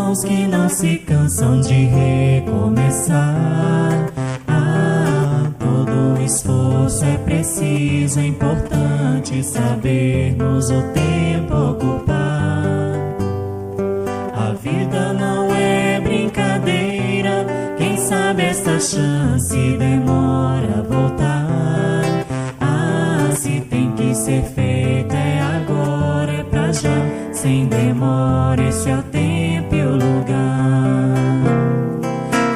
mãos que não se cansam de recomeçar. Todo esforço é preciso, é importante sabermos o tempo ocupar. A vida não é brincadeira, quem sabe esta chance demora a voltar. Se tem que ser feito é agora, é pra já, sem demora, esse é o tempo e o lugar.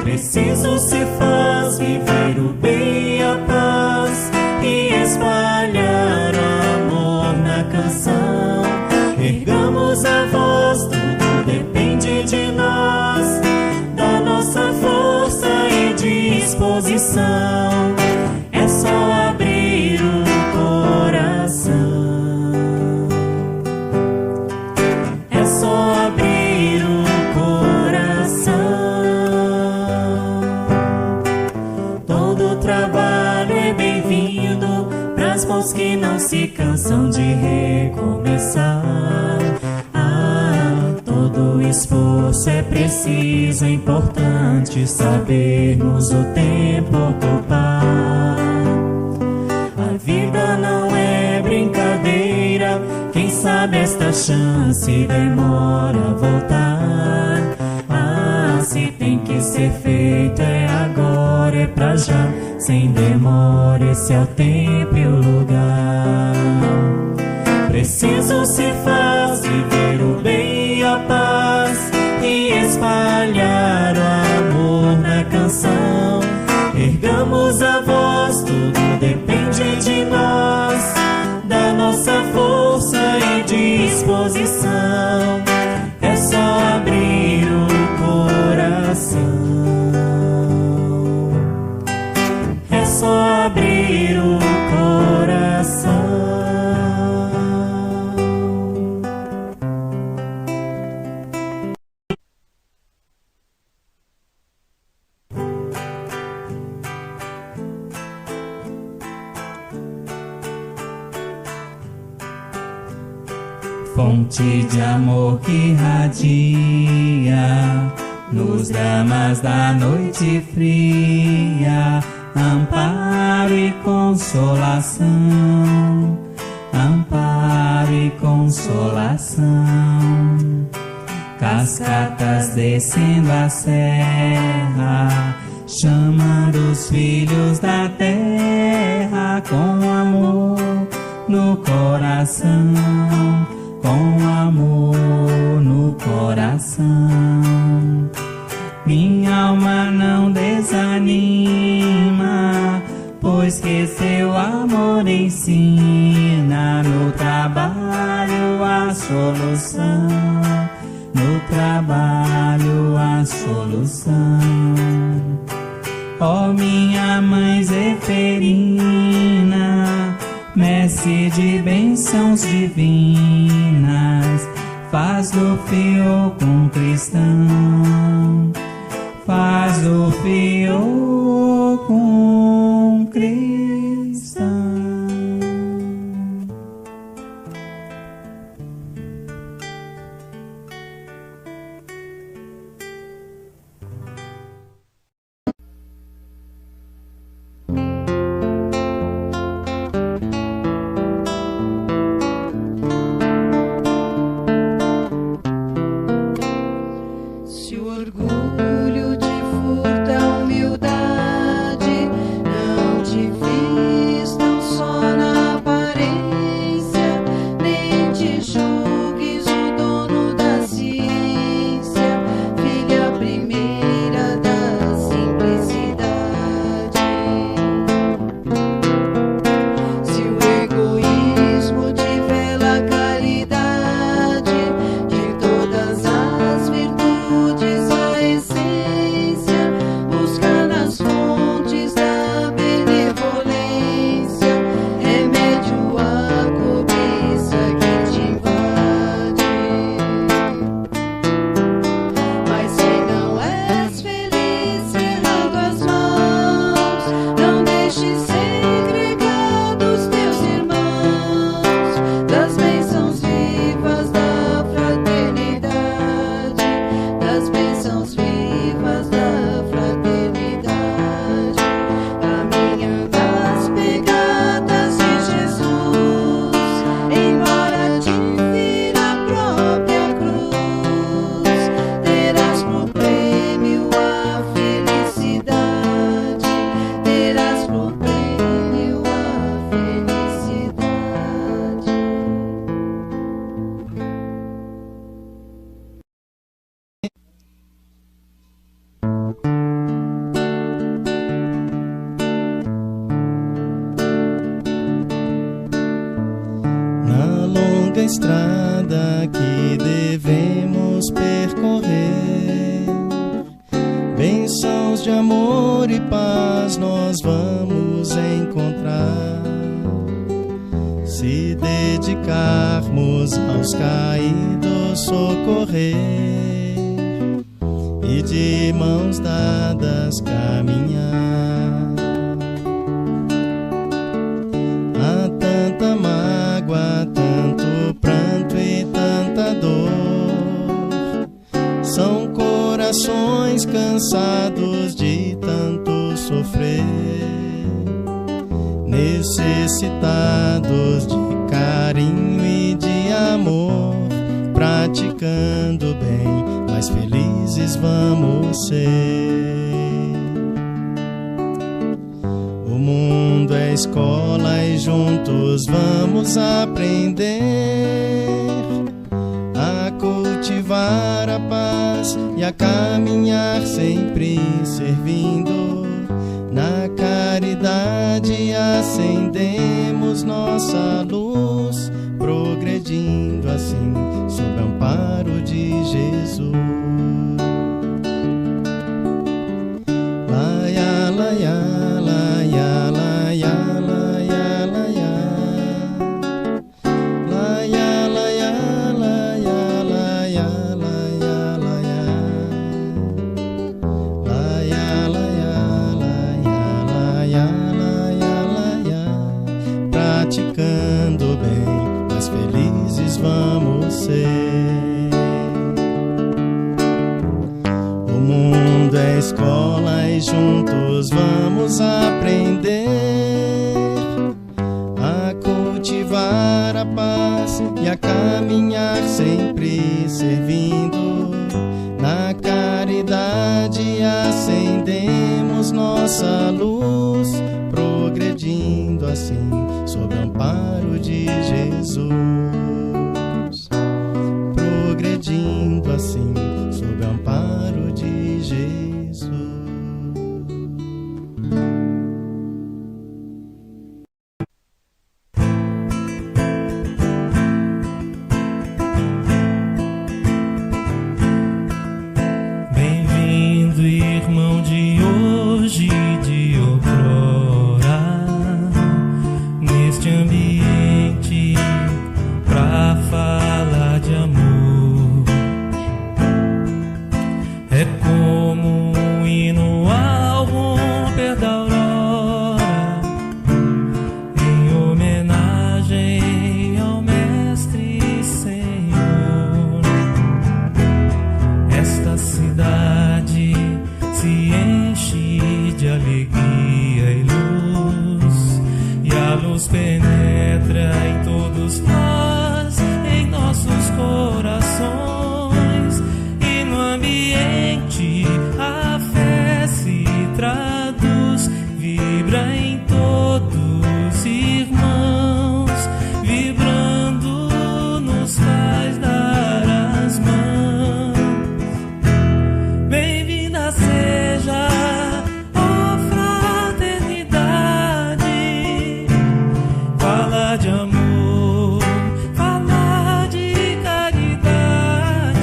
Preciso se faz viver o bem e a paz e espalhar amor na canção. Ergamos a voz, tudo depende de nós, da nossa força e disposição. É só abrir o coração. É só abrir o coração. Todo trabalho é bem-vindo pras mãos que não se cansam de recomeçar. Todo esforço é preciso, é importante sabermos o tempo ocupar. A vida não é brincadeira, quem sabe esta chance demora a voltar. Se tem que ser feito é agora, é pra já, sem demora, esse é o tempo e o lugar. Preciso se faz viver o bem e a paz e espalhar o amor na canção. Ergamos a voz, tudo depende de nós, da nossa força e disposição. É só abrir o coração. É só abrir o coração. Fonte de amor que irradia nos dramas da noite fria, amparo e consolação, amparo e consolação. Cascatas descendo a serra, chamando os filhos da terra, com amor no coração, com amor no coração. Minha alma não desanima, pois que seu amor ensina. No trabalho a solução, no trabalho a solução. Ó minha mãe Zeferina, mestre de bênçãos divinas, faz do fiel com cristão, faz do fiel com cristão. Orgulho te furta a humildade, não te estrada que devemos percorrer. Bênçãos de amor e paz nós vamos encontrar, se dedicarmos aos caídos socorrer e de mãos dadas caminhar. Há tanta mágoa, tanto pranto e tanta dor, são corações cansados de tanto sofrer, necessitados de carinho e de amor, praticando bem, mais felizes vamos ser. O mundo é escola e juntos vamos aprender a cultivar a paz e a caminhar sempre servindo. Na caridade acendemos nossa luz, progredindo assim sob o amparo de Jesus. Laia, laia, laia, laia, laia, laia. Laia, laia, laia, laia, laia, laia. Laia, laia, laia, laia, laia. Praticando bem, mais felizes vamos ser. O mundo é escola e juntos vamos aprender a cultivar a paz e a caminhar sempre servindo. Na caridade acendemos nossa luz, progredindo assim sob o amparo de Jesus. Progredindo assim sob o amparo de Jesus. Bem-vindo, irmão de hoje e de outrora, neste ambiente pra falar de amor. É como um hino ao romper da aurora, em homenagem ao Mestre Senhor. Esta cidade se enche de alegria e luz, e a luz penetra em todos nós, em nossos corações, e no ambiente a fé se traduz, vibra em todos irmãos, vibrando nos faz dar as mãos. Bem-vinda seja, ó fraternidade, fala de amor, fala de caridade,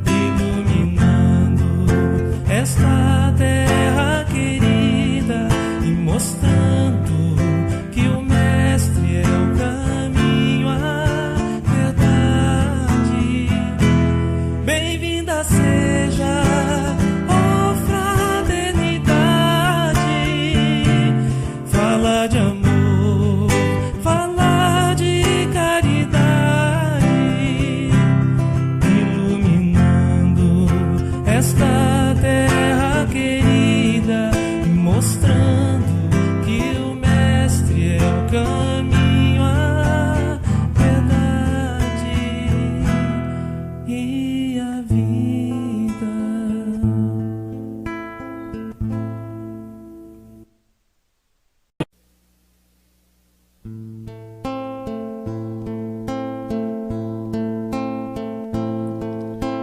iluminando esta terra querida e mostrando que o Mestre é o caminho, a verdade. Bem-vinda seja, ó fraternidade, fala de amor, fala de caridade, iluminando esta terra querida e mostrando que o Mestre é o caminho, a verdade e a vida.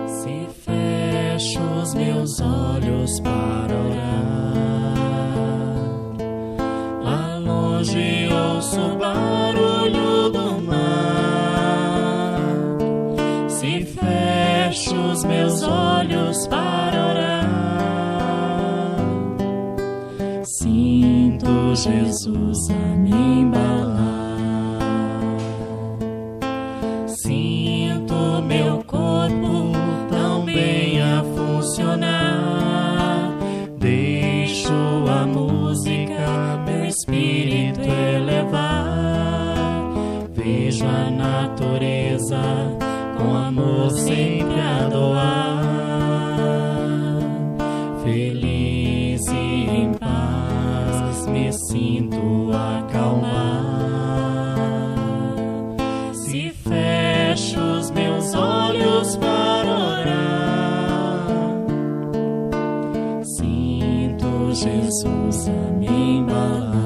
Se fecho os meus olhos para orar, lá longe ouço o barulho do mar. Se fecho os meus olhos para orar, sinto Jesus a me embalar. Sinto meu corpo tão bem a funcionar. Deixo a música meu espírito elevar. Vejo a natureza com amor sempre a doar. Feliz e em paz me sinto acalmar. Se fecho os meus olhos para orar, sinto Jesus a me embalar.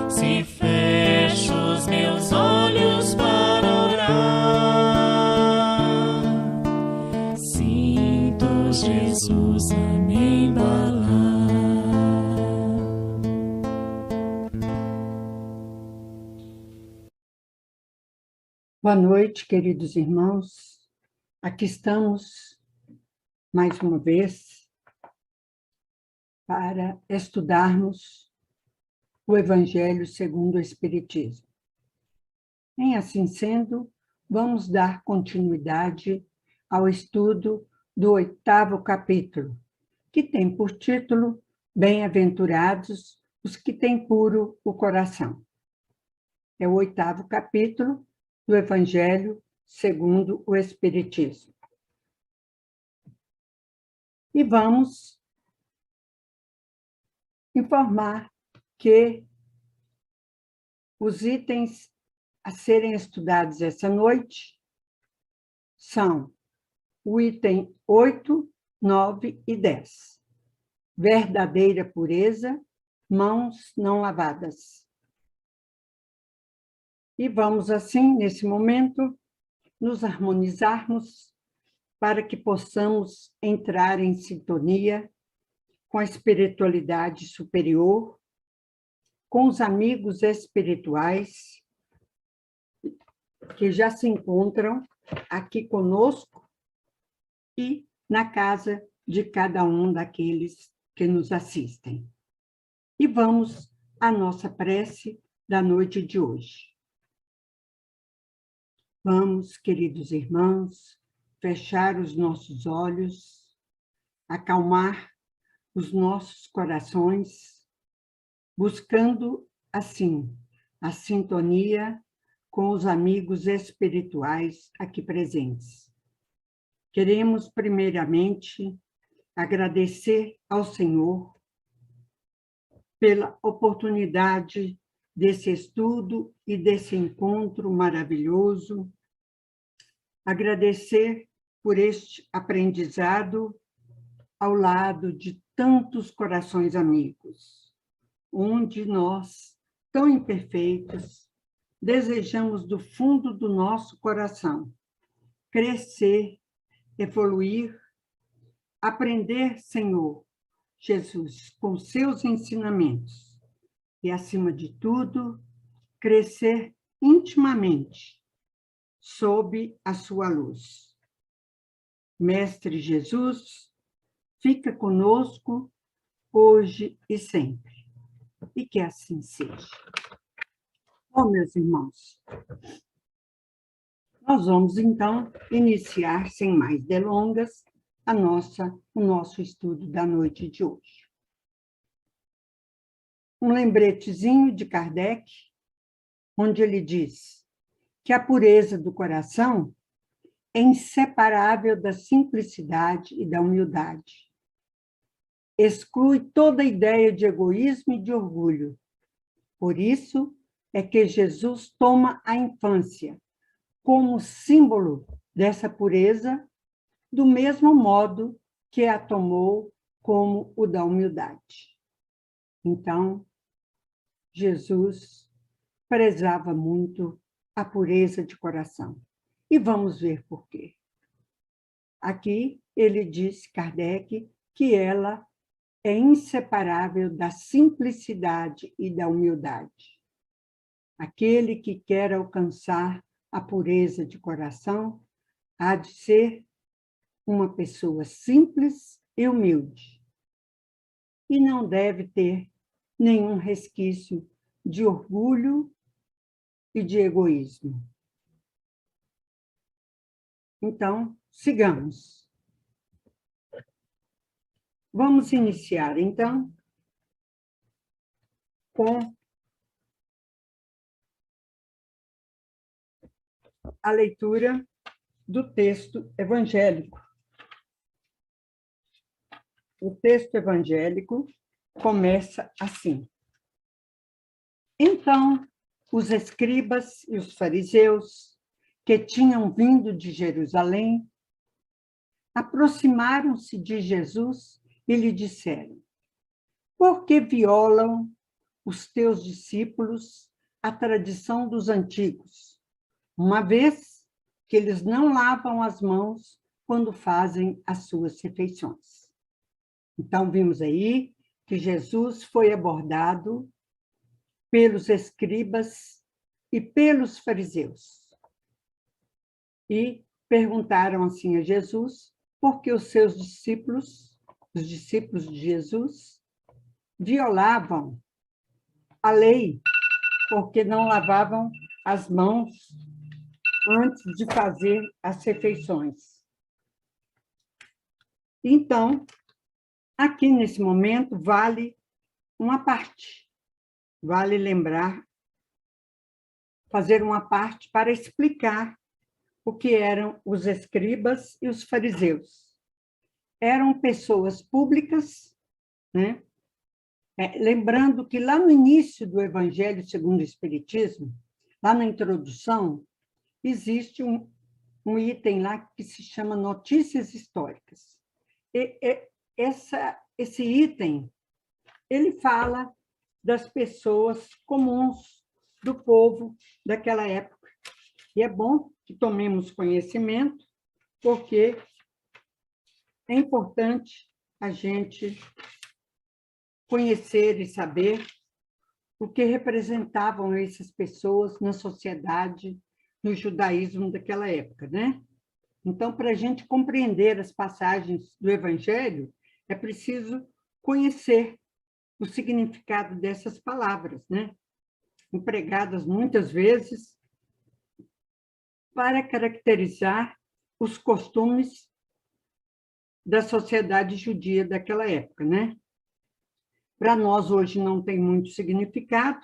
Se fecho os meus olhos para orar, sinto Jesus a me embalar. Boa noite, queridos irmãos. Aqui estamos, mais uma vez, para estudarmos o Evangelho segundo o Espiritismo. Em assim sendo, vamos dar continuidade ao estudo do 8º capítulo, que tem por título Bem-aventurados os que têm puro o coração. É o 8º capítulo do Evangelho segundo o Espiritismo. E vamos informar que os itens a serem estudados essa noite são o item 8, 9 e 10. Verdadeira pureza, mãos não lavadas. E vamos, assim, nesse momento, nos harmonizarmos para que possamos entrar em sintonia com a espiritualidade superior, com os amigos espirituais que já se encontram aqui conosco e na casa de cada um daqueles que nos assistem. E vamos à nossa prece da noite de hoje. Vamos, queridos irmãos, fechar os nossos olhos, acalmar os nossos corações, buscando, assim, a sintonia com os amigos espirituais aqui presentes. Queremos, primeiramente, agradecer ao Senhor pela oportunidade desse estudo e desse encontro maravilhoso, agradecer por este aprendizado ao lado de tantos corações amigos, onde nós, tão imperfeitos, desejamos do fundo do nosso coração crescer, evoluir, aprender, Senhor Jesus, com seus ensinamentos e, acima de tudo, crescer intimamente sob a sua luz. Mestre Jesus, fica conosco hoje e sempre, e que assim seja. Bom, meus irmãos, nós vamos, então, iniciar, sem mais delongas, o nosso estudo da noite de hoje. Um lembretezinho de Kardec, onde ele diz que a pureza do coração é inseparável da simplicidade e da humildade. Exclui toda ideia de egoísmo e de orgulho. Por isso é que Jesus toma a infância como símbolo dessa pureza, do mesmo modo que a tomou como o da humildade. Então, Jesus prezava muito a pureza de coração. E vamos ver por quê. Aqui ele diz, Kardec, que ela é inseparável da simplicidade e da humildade. Aquele que quer alcançar a pureza de coração há de ser uma pessoa simples e humilde, e não deve ter nenhum resquício de orgulho e de egoísmo. Então, sigamos. Vamos iniciar, então, com a leitura do texto evangélico. O texto evangélico começa assim. Então, os escribas e os fariseus, que tinham vindo de Jerusalém, aproximaram-se de Jesus e lhe disseram: por que violam os teus discípulos a tradição dos antigos, uma vez que eles não lavam as mãos quando fazem as suas refeições? Então, vimos aí que Jesus foi abordado pelos escribas e pelos fariseus. E perguntaram assim a Jesus por que os seus discípulos, os discípulos de Jesus, violavam a lei, porque não lavavam as mãos antes de fazer as refeições. Então, aqui nesse momento, vale uma parte. Vale lembrar, fazer uma parte para explicar o que eram os escribas e os fariseus. Eram pessoas públicas, né? Lembrando que lá no início do Evangelho segundo o Espiritismo, lá na introdução, existe um item lá que se chama Notícias Históricas. Esse item, ele fala das pessoas comuns do povo daquela época. E é bom que tomemos conhecimento, porque é importante a gente conhecer e saber o que representavam essas pessoas na sociedade, no judaísmo daquela época, né? Então, para a gente compreender as passagens do Evangelho, é preciso conhecer o significado dessas palavras, né? Empregadas muitas vezes para caracterizar os costumes da sociedade judia daquela época, né? Para nós, hoje, não tem muito significado,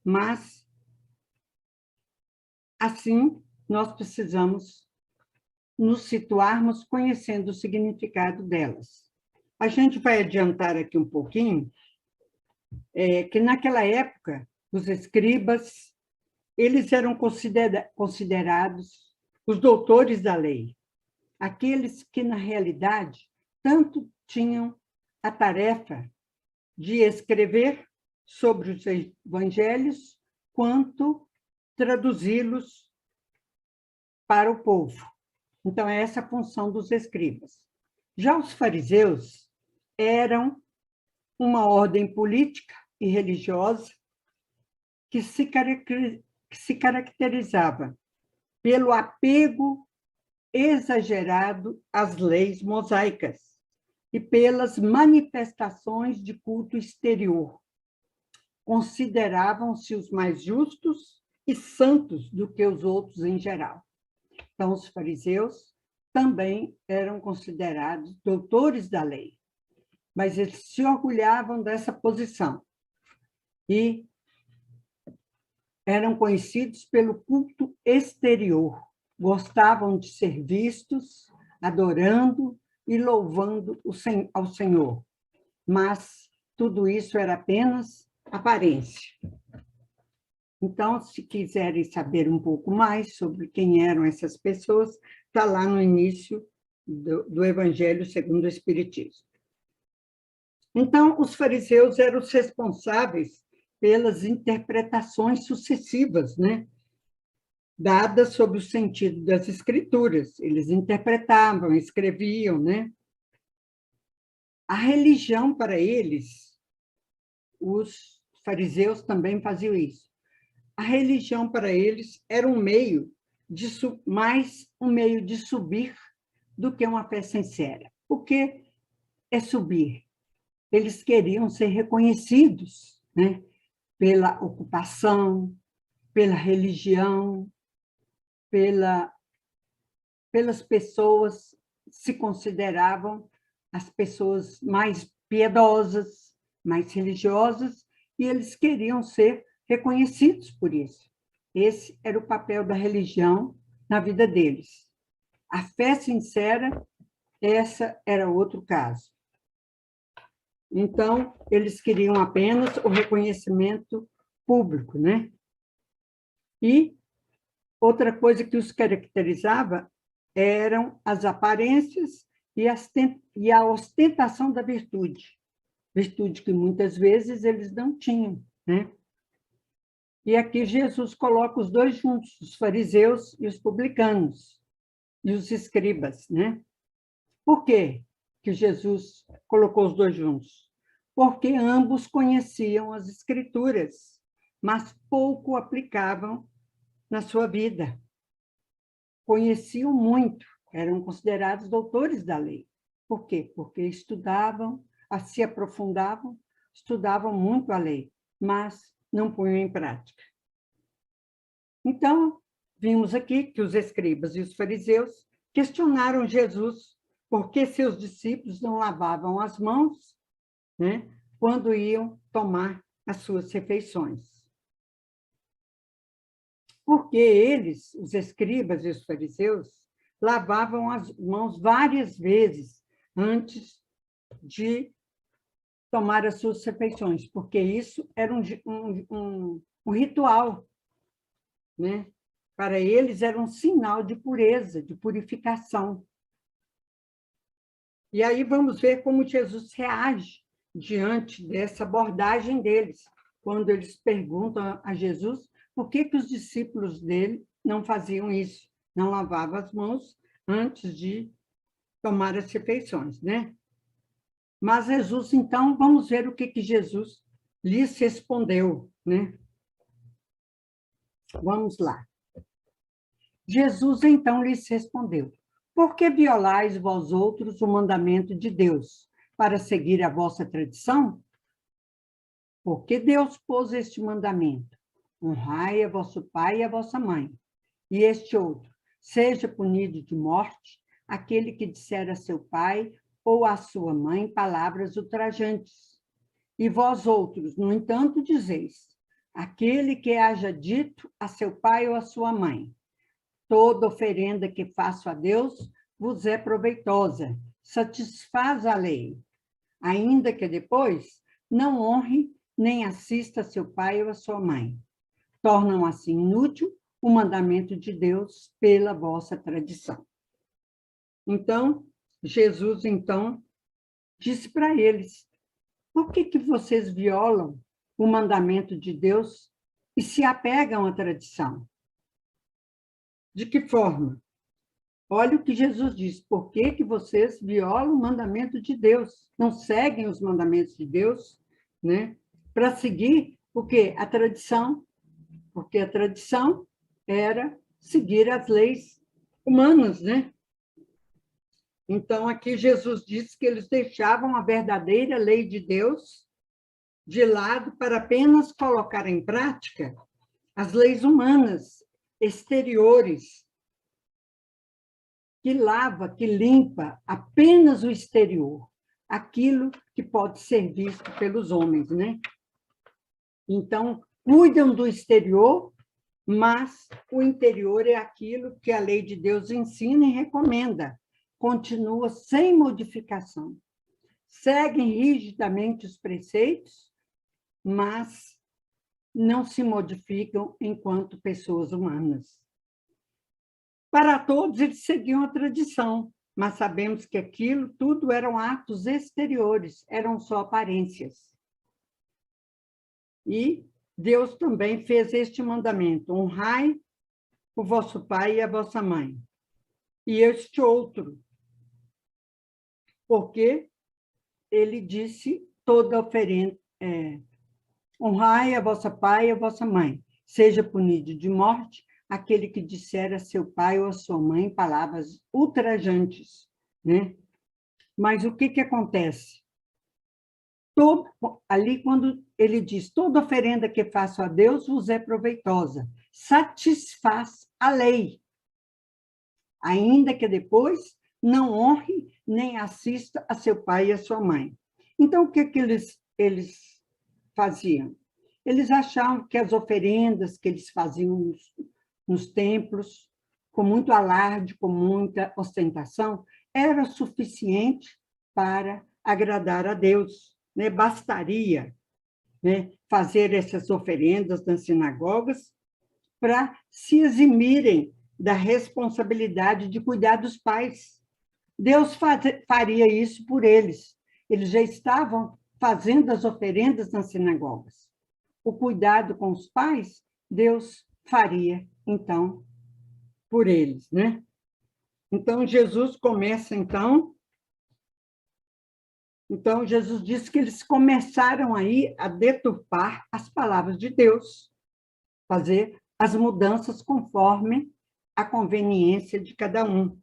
mas, assim, nós precisamos nos situarmos conhecendo o significado delas. A gente vai adiantar aqui um pouquinho, que naquela época, os escribas, eles eram considerados os doutores da lei, aqueles que, na realidade, tanto tinham a tarefa de escrever sobre os evangelhos, quanto traduzi-los para o povo. Então, é essa a função dos escribas. Já os fariseus eram uma ordem política e religiosa que se caracterizava pelo apego exagerado às leis mosaicas e pelas manifestações de culto exterior. Consideravam-se os mais justos e santos do que os outros em geral. Então, os fariseus também eram considerados doutores da lei, mas eles se orgulhavam dessa posição e eram conhecidos pelo culto exterior. Gostavam de ser vistos, adorando e louvando ao Senhor. Mas tudo isso era apenas aparência. Então, se quiserem saber um pouco mais sobre quem eram essas pessoas, está lá no início do Evangelho segundo o Espiritismo. Então, os fariseus eram os responsáveis pelas interpretações sucessivas, né, dadas sobre o sentido das escrituras. Eles interpretavam, escreviam, né? A religião para eles, os fariseus também faziam isso. A religião para eles era um meio mais um meio de subir do que uma fé sincera. O que é subir? Eles queriam ser reconhecidos, né? Pela ocupação, pela religião, pelas pessoas que se consideravam as pessoas mais piedosas, mais religiosas, e eles queriam ser reconhecidos por isso. Esse era o papel da religião na vida deles. A fé sincera, essa era outro caso. Então, eles queriam apenas o reconhecimento público, né? E outra coisa que os caracterizava eram as aparências e a ostentação da virtude que muitas vezes eles não tinham, né? E aqui Jesus coloca os dois juntos, os fariseus e os publicanos, e os escribas, né? Por quê que Jesus colocou os dois juntos? Porque ambos conheciam as Escrituras, mas pouco aplicavam na sua vida. Conheciam muito, eram considerados doutores da lei. Por quê? Porque estudavam, se aprofundavam, estudavam muito a lei, mas não punham em prática. Então, vimos aqui que os escribas e os fariseus questionaram Jesus por que seus discípulos não lavavam as mãos, né, quando iam tomar as suas refeições. Porque eles, os escribas e os fariseus, lavavam as mãos várias vezes antes de tomar as suas refeições, porque isso era um ritual, né? Para eles era um sinal de pureza, de purificação. E aí vamos ver como Jesus reage diante dessa abordagem deles, quando eles perguntam a Jesus por que os discípulos dele não faziam isso, não lavavam as mãos antes de tomar as refeições, né? Mas Jesus, então, vamos ver o que Jesus lhes respondeu, né? Vamos lá. Jesus, então, lhes respondeu: por que violais vós outros o mandamento de Deus, para seguir a vossa tradição? Porque Deus pôs este mandamento: honrai a vosso pai e a vossa mãe. E este outro: seja punido de morte aquele que disser a seu pai ou a sua mãe palavras ultrajantes. E vós outros, no entanto, dizeis: aquele que haja dito a seu pai ou a sua mãe: toda oferenda que faço a Deus vos é proveitosa, satisfaz a lei, ainda que depois não honre nem assista a seu pai ou a sua mãe. Tornam assim inútil o mandamento de Deus pela vossa tradição. Então, Jesus, então, disse para eles: por que vocês violam o mandamento de Deus e se apegam à tradição? De que forma? Olha o que Jesus diz: por que vocês violam o mandamento de Deus? Não seguem os mandamentos de Deus, né? Para seguir o quê? A tradição. Porque a tradição era seguir as leis humanas, né? Então, aqui Jesus diz que eles deixavam a verdadeira lei de Deus de lado para apenas colocar em prática as leis humanas, exteriores, que lava, que limpa apenas o exterior, aquilo que pode ser visto pelos homens, né? Então, cuidam do exterior, mas o interior é aquilo que a lei de Deus ensina e recomenda. Continua sem modificação. Seguem rigidamente os preceitos, mas não se modificam enquanto pessoas humanas. Para todos, eles seguiam a tradição, mas sabemos que aquilo tudo eram atos exteriores, eram só aparências. E Deus também fez este mandamento: honrai o vosso pai e a vossa mãe. E este outro, porque ele disse toda oferenda, honrai a vossa pai e a vossa mãe, seja punido de morte aquele que disser a seu pai ou a sua mãe palavras ultrajantes, né? Mas o que acontece? Ali, quando ele diz, toda oferenda que faço a Deus vos é proveitosa, satisfaz a lei, ainda que depois não honre nem assista a seu pai e a sua mãe. Então, o que eles faziam? Eles achavam que as oferendas que eles faziam nos templos, com muito alarde, com muita ostentação, era suficiente para agradar a Deus, né? Bastaria, né, fazer essas oferendas nas sinagogas para se eximirem da responsabilidade de cuidar dos pais. Deus faria isso por eles. Eles já estavam fazendo as oferendas nas sinagogas. O cuidado com os pais, Deus faria, então, por eles, né? Então, Jesus começa, então, Jesus diz que eles começaram aí a deturpar as palavras de Deus, fazer as mudanças conforme a conveniência de cada um.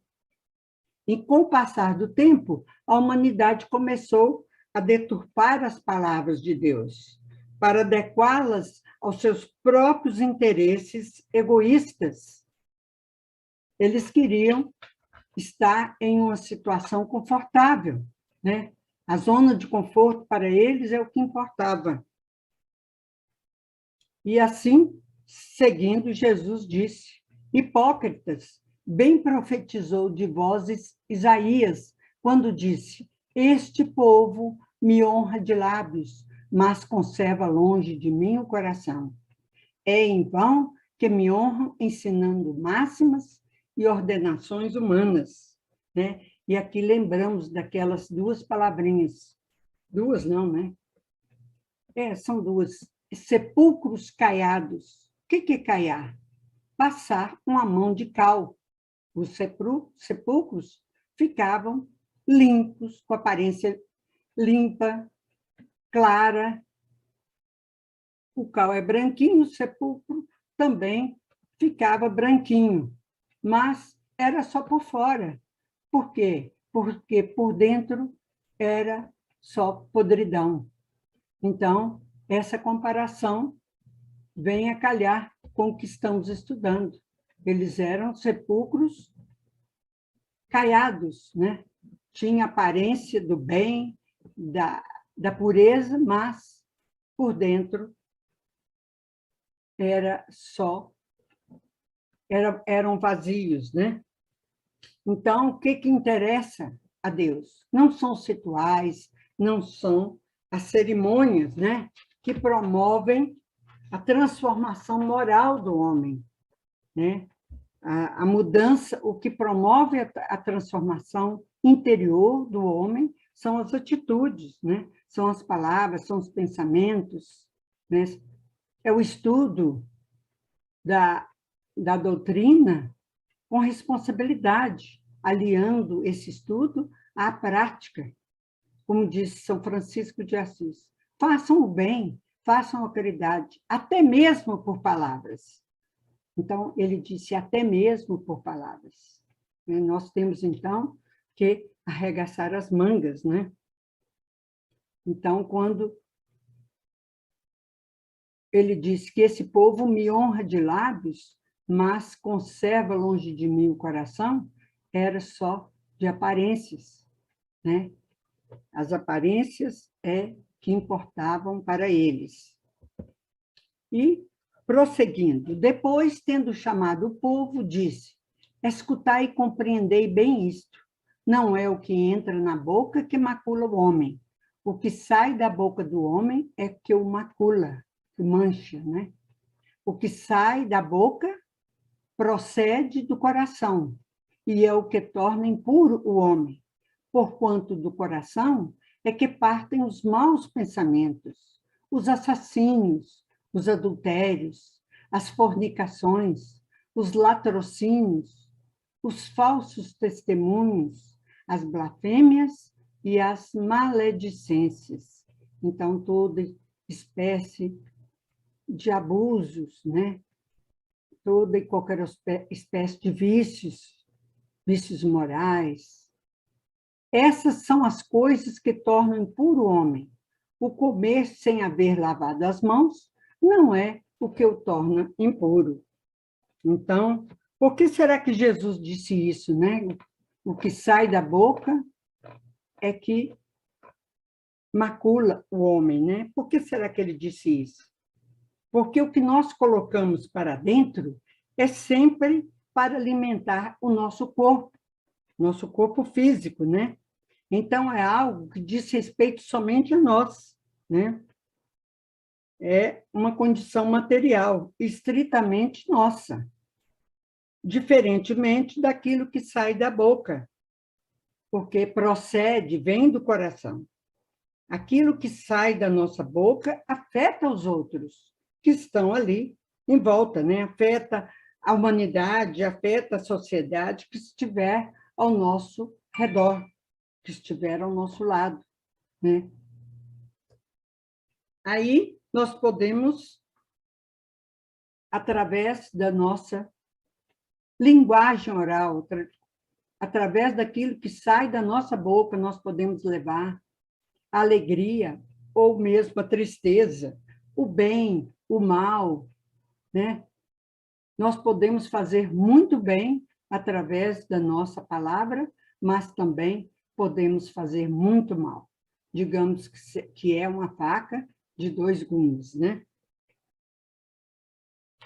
E com o passar do tempo, a humanidade começou a deturpar as palavras de Deus, para adequá-las aos seus próprios interesses egoístas. Eles queriam estar em uma situação confortável, né? A zona de conforto para eles é o que importava. E assim, seguindo, Jesus disse, hipócritas, bem profetizou de vós Isaías, quando disse, este povo me honra de lábios, mas conserva longe de mim o coração. É em vão que me honram ensinando máximas e ordenações humanas, né? E aqui lembramos daquelas duas palavrinhas, duas não, né? São duas, sepulcros caiados. O que é caiar? Passar com a mão de cal. Os sepulcros ficavam limpos, com aparência limpa, clara. O cal é branquinho, o sepulcro também ficava branquinho, mas era só por fora. Por quê? Porque por dentro era só podridão. Então, essa comparação vem a calhar com o que estamos estudando. Eles eram sepulcros caiados, né? Tinha aparência do bem, da pureza, mas por dentro eram vazios, né? Então, o que interessa a Deus? Não são os rituais, não são as cerimônias, né, que promovem a transformação moral do homem, né? A mudança, o que promove a transformação interior do homem são as atitudes, né? São as palavras, são os pensamentos, né? É o estudo da doutrina com responsabilidade, aliando esse estudo à prática. Como disse São Francisco de Assis, façam o bem, façam a caridade, até mesmo por palavras. Então, ele disse, até mesmo por palavras. Nós temos, então, que arregaçar as mangas, né? Então, quando ele diz que esse povo me honra de lábios, mas conserva longe de mim o coração, era só de aparências, né? As aparências que importavam para eles. E, prosseguindo, depois, tendo chamado o povo, disse, escutai e compreendei bem isto, não é o que entra na boca que macula o homem, o que sai da boca do homem é que o macula, que mancha, né? O que sai da boca procede do coração, e é o que torna impuro o homem, porquanto do coração é que partem os maus pensamentos, os assassínios, os adultérios, as fornicações, os latrocínios, os falsos testemunhos, as blasfêmias e as maledicências. Então, toda espécie de abusos, né? toda e qualquer espécie de vícios, vícios morais. Essas são as coisas que tornam impuro o homem. O comer sem haver lavado as mãos não é o que o torna impuro. Então, por que será que Jesus disse isso, né? O que sai da boca é que macula o homem, né? Por que será que ele disse isso? Porque o que nós colocamos para dentro é sempre para alimentar o nosso corpo físico, né? Então, é algo que diz respeito somente a nós, né? É uma condição material, estritamente nossa, diferentemente daquilo que sai da boca, porque procede, vem do coração. Aquilo que sai da nossa boca afeta os outros que estão ali em volta, né? Afeta a humanidade, afeta a sociedade que estiver ao nosso redor, que estiver ao nosso lado, né? Aí nós podemos, através da nossa linguagem oral, através daquilo que sai da nossa boca, nós podemos levar a alegria ou mesmo a tristeza, o bem, o mal, né? Nós podemos fazer muito bem através da nossa palavra, mas também podemos fazer muito mal. Digamos que é uma faca de dois gumes, né?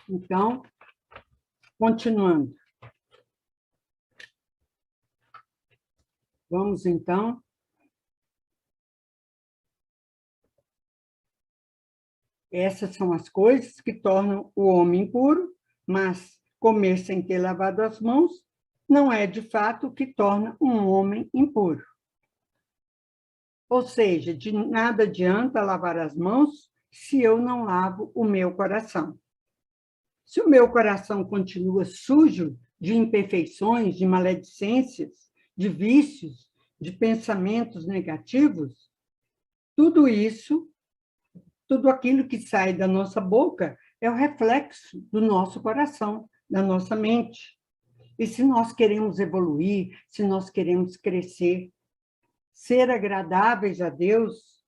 Então, continuando. Vamos, então, essas são as coisas que tornam o homem impuro, mas comer sem ter lavado as mãos não é, de fato, o que torna um homem impuro. Ou seja, de nada adianta lavar as mãos se eu não lavo o meu coração. Se o meu coração continua sujo de imperfeições, de maledicências, de vícios, de pensamentos negativos, tudo isso, tudo aquilo que sai da nossa boca é o reflexo do nosso coração, da nossa mente. E se nós queremos evoluir, se nós queremos crescer, ser agradáveis a Deus,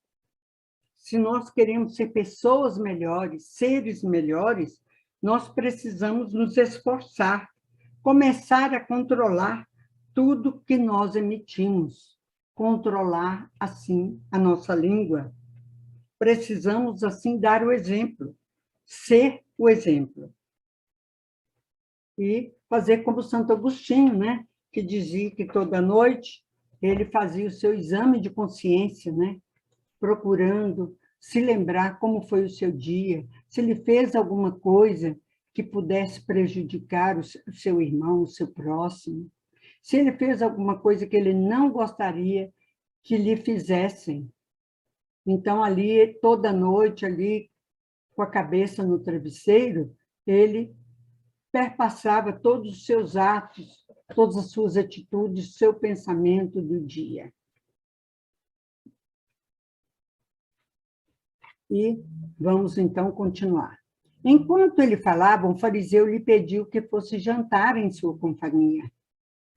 se nós queremos ser pessoas melhores, seres melhores, nós precisamos nos esforçar, começar a controlar tudo que nós emitimos, controlar, assim, a nossa língua. Precisamos, assim, dar o exemplo, ser o exemplo. E fazer como Santo Agostinho, né? Que dizia que toda noite ele fazia o seu exame de consciência, né? Procurando se lembrar como foi o seu dia, se ele fez alguma coisa que pudesse prejudicar o seu irmão, o seu próximo, se ele fez alguma coisa que ele não gostaria que lhe fizessem. Então, ali, toda noite, ali, com a cabeça no travesseiro, ele perpassava todos os seus atos, todas as suas atitudes, seu pensamento do dia. E vamos, então, continuar. Enquanto ele falava, um fariseu lhe pediu que fosse jantar em sua companhia.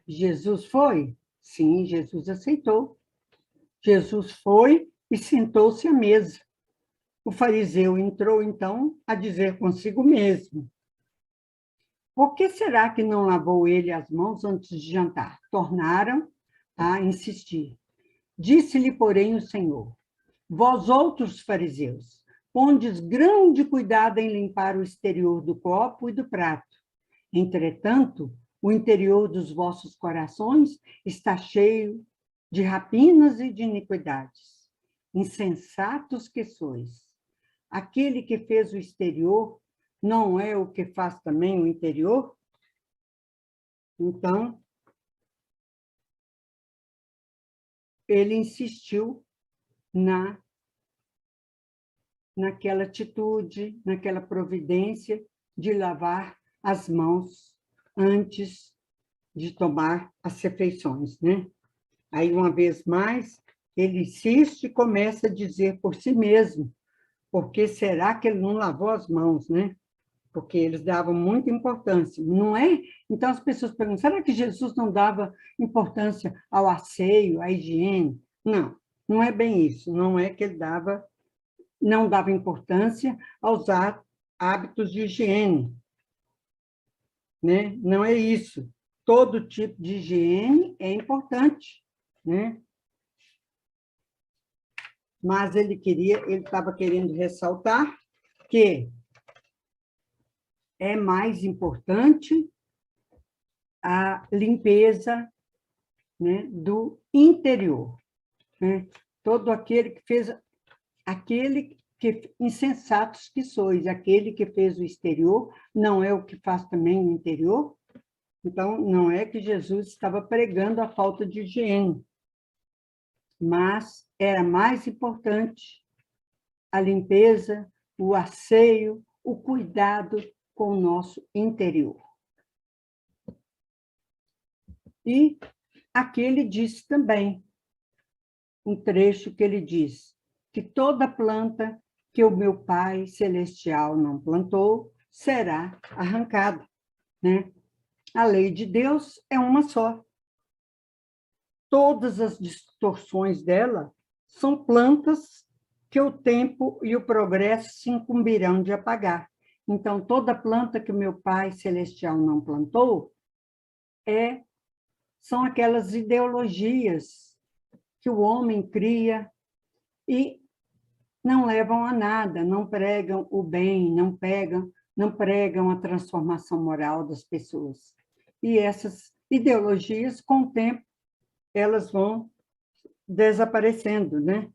Jesus foi? Sim, Jesus aceitou. Jesus foi e sentou-se à mesa. O fariseu entrou, então, a dizer consigo mesmo: por que será que não lavou ele as mãos antes de jantar? Tornaram a insistir. Disse-lhe, porém, o Senhor: vós outros fariseus, pondes grande cuidado em limpar o exterior do copo e do prato. Entretanto, o interior dos vossos corações está cheio de rapinas e de iniquidades. Insensatos que sois! Aquele que fez o exterior não é o que faz também o interior? Então, ele insistiu naquela atitude, naquela providência de lavar as mãos antes de tomar as refeições, né? Aí, uma vez mais, ele insiste e começa a dizer por si mesmo: por que será que ele não lavou as mãos, né? porque eles davam muita importância, não é? Então, as pessoas perguntam, será que Jesus não dava importância ao asseio, à higiene? Não, não é bem isso, não é que ele não dava importância aos hábitos de higiene, né? Não é isso. Todo tipo de higiene é importante, né? Mas ele estava querendo ressaltar que é mais importante a limpeza, né, do interior, né? Todo aquele que insensatos que sois, aquele que fez o exterior, não é o que faz também o interior? Então, não é que Jesus estava pregando a falta de higiene, mas era mais importante a limpeza, o asseio, o cuidado com o nosso interior. E aqui ele diz também, um trecho que ele diz, que toda planta que o meu Pai Celestial não plantou será arrancada, né? A lei de Deus é uma só. Todas as distorções dela são plantas que o tempo e o progresso se incumbirão de apagar. Então, toda planta que o meu Pai Celestial não plantou são aquelas ideologias que o homem cria e não levam a nada, não pregam o bem, não pregam a transformação moral das pessoas. E essas ideologias, com o tempo, elas vão desaparecendo, né?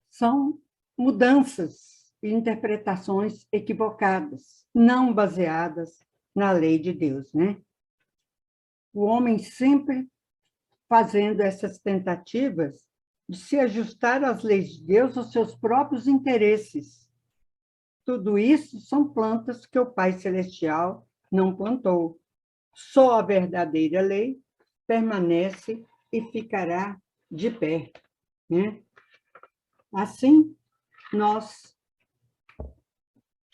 São mudanças e interpretações equivocadas, não baseadas na lei de Deus, né? O homem sempre fazendo essas tentativas de se ajustar às leis de Deus, aos seus próprios interesses. Tudo isso são plantas que o Pai Celestial não plantou. Só a verdadeira lei permanece e ficará de pé, né? Assim, nós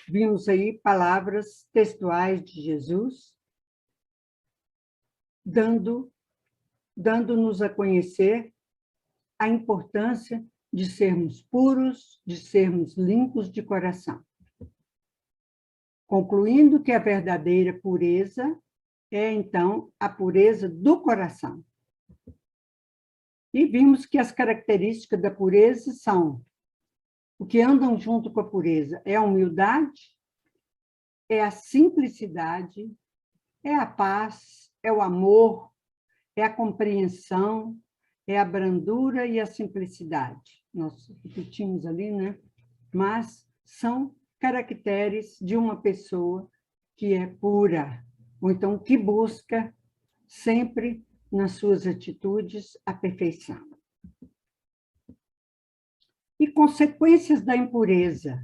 vimos aí palavras textuais de Jesus, dando-nos a conhecer a importância de sermos puros, de sermos limpos de coração. Concluindo que a verdadeira pureza é, então, a pureza do coração. E vimos que as características da pureza são o que andam junto com a pureza é a humildade, é a simplicidade, é a paz, é o amor, é a compreensão, é a brandura e a simplicidade. Nós repetimos ali, né? Mas são caracteres de uma pessoa que é pura, ou então que busca sempre nas suas atitudes a perfeição. E consequências da impureza?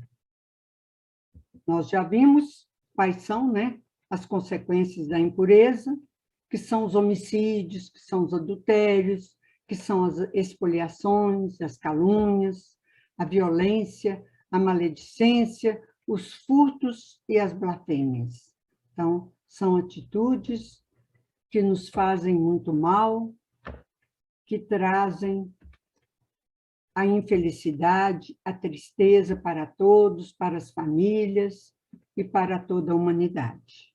Nós já vimos quais são, né, as consequências da impureza, que são os homicídios, que são os adultérios, que são as expoliações, as calúnias, a violência, a maledicência, os furtos e as blasfêmias. Então, são atitudes que nos fazem muito mal, que trazem a infelicidade, a tristeza para todos, para as famílias e para toda a humanidade.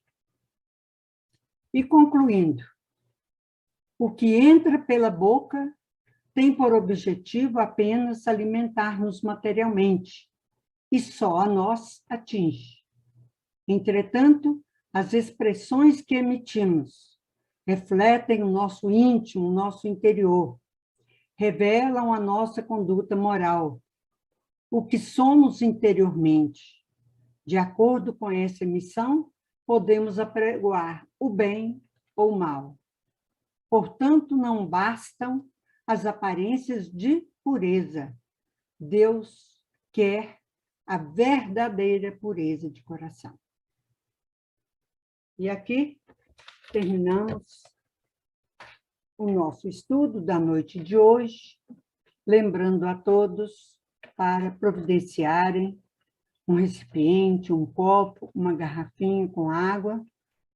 E concluindo, o que entra pela boca tem por objetivo apenas alimentar-nos materialmente, e só a nós atinge. Entretanto, as expressões que emitimos refletem o nosso íntimo, o nosso interior, revelam a nossa conduta moral, o que somos interiormente. De acordo com essa emissão, podemos apregoar o bem ou o mal. Portanto, não bastam as aparências de pureza. Deus quer a verdadeira pureza de coração. E aqui terminamos o nosso estudo da noite de hoje, lembrando a todos para providenciarem um recipiente, um copo, uma garrafinha com água,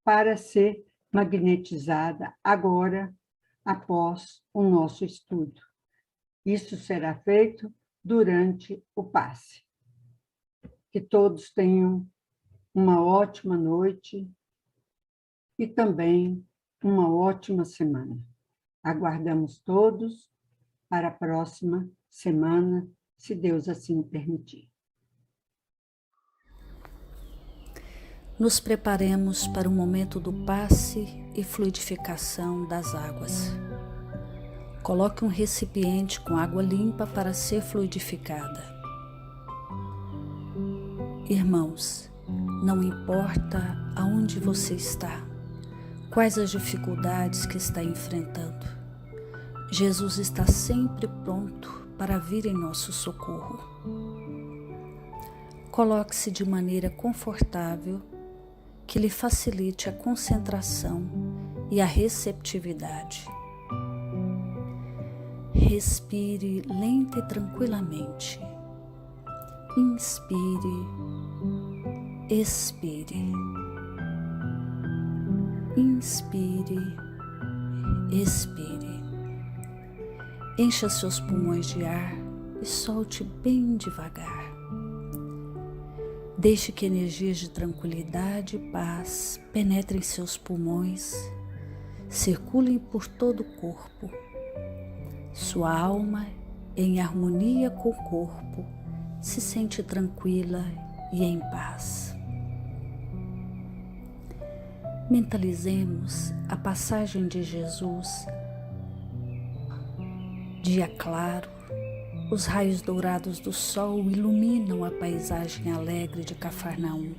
para ser magnetizada agora, após o nosso estudo. Isso será feito durante o passe. Que todos tenham uma ótima noite e também uma ótima semana. Aguardamos todos para a próxima semana, se Deus assim permitir. Nos preparemos para o momento do passe e fluidificação das águas. Coloque um recipiente com água limpa para ser fluidificada. Irmãos, não importa aonde você está, quais as dificuldades que está enfrentando, Jesus está sempre pronto para vir em nosso socorro. Coloque-se de maneira confortável, que lhe facilite a concentração e a receptividade. Respire lenta e tranquilamente. Inspire, expire. Inspire, expire. Encha seus pulmões de ar e solte bem devagar. Deixe que energias de tranquilidade e paz penetrem seus pulmões, circulem por todo o corpo. Sua alma, em harmonia com o corpo, se sente tranquila e em paz. Mentalizemos a passagem de Jesus. Dia claro, os raios dourados do sol iluminam a paisagem alegre de Cafarnaum.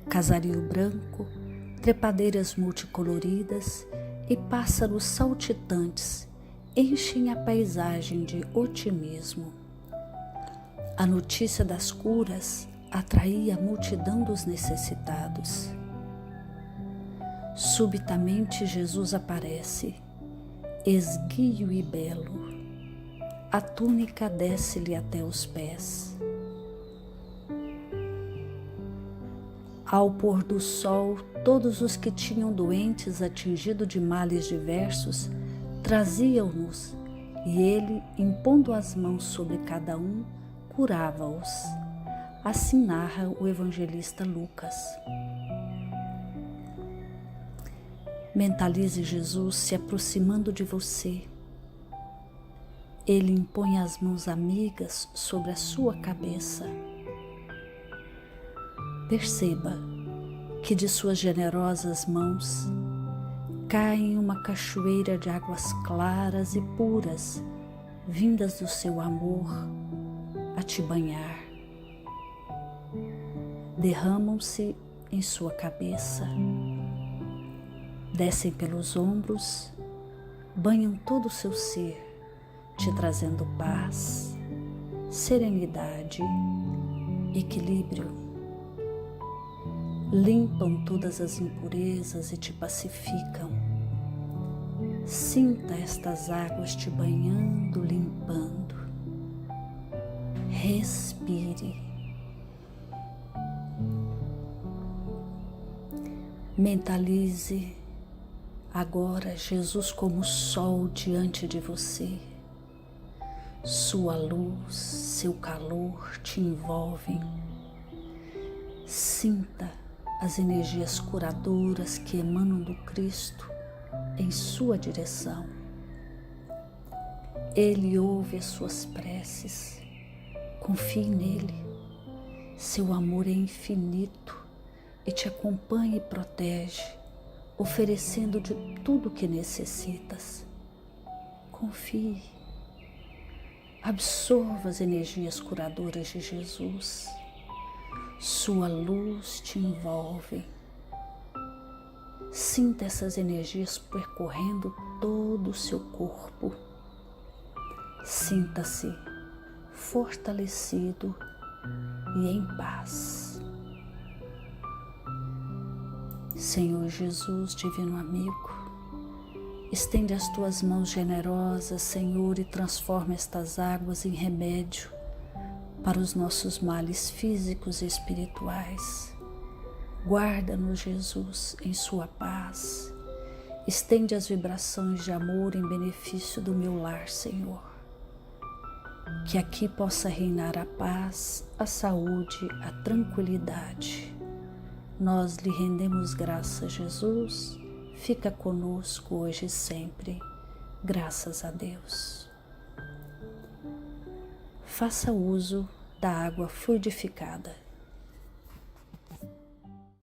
Casario branco, trepadeiras multicoloridas e pássaros saltitantes enchem a paisagem de otimismo. A notícia das curas atraía a multidão dos necessitados. Subitamente Jesus aparece, esguio e belo. A túnica desce-lhe até os pés. Ao pôr do sol, todos os que tinham doentes atingidos de males diversos traziam-nos, e ele, impondo as mãos sobre cada um, curava-os. Assim narra o evangelista Lucas. Mentalize Jesus se aproximando de você. Ele impõe as mãos amigas sobre a sua cabeça. Perceba que de suas generosas mãos cai uma cachoeira de águas claras e puras, vindas do seu amor a te banhar. Derramam-se em sua cabeça, descem pelos ombros, banham todo o seu ser, te trazendo paz, serenidade, equilíbrio. Limpam todas as impurezas e te pacificam. Sinta estas águas te banhando, limpando. Respire. Mentalize agora Jesus como sol diante de você. Sua luz, seu calor te envolvem. Sinta as energias curadoras que emanam do Cristo em sua direção. Ele ouve as suas preces. Confie nele. Seu amor é infinito e te acompanha e protege, oferecendo de tudo o que necessitas. Confie. Absorva as energias curadoras de Jesus. Sua luz te envolve. Sinta essas energias percorrendo todo o seu corpo. Sinta-se fortalecido e em paz. Senhor Jesus, divino amigo, estende as tuas mãos generosas, Senhor, e transforma estas águas em remédio para os nossos males físicos e espirituais. Guarda-nos, Jesus, em sua paz. Estende as vibrações de amor em benefício do meu lar, Senhor. Que aqui possa reinar a paz, a saúde, a tranquilidade. Nós lhe rendemos graças, Jesus. Fica conosco hoje e sempre. Graças a Deus. Faça uso da água fluidificada.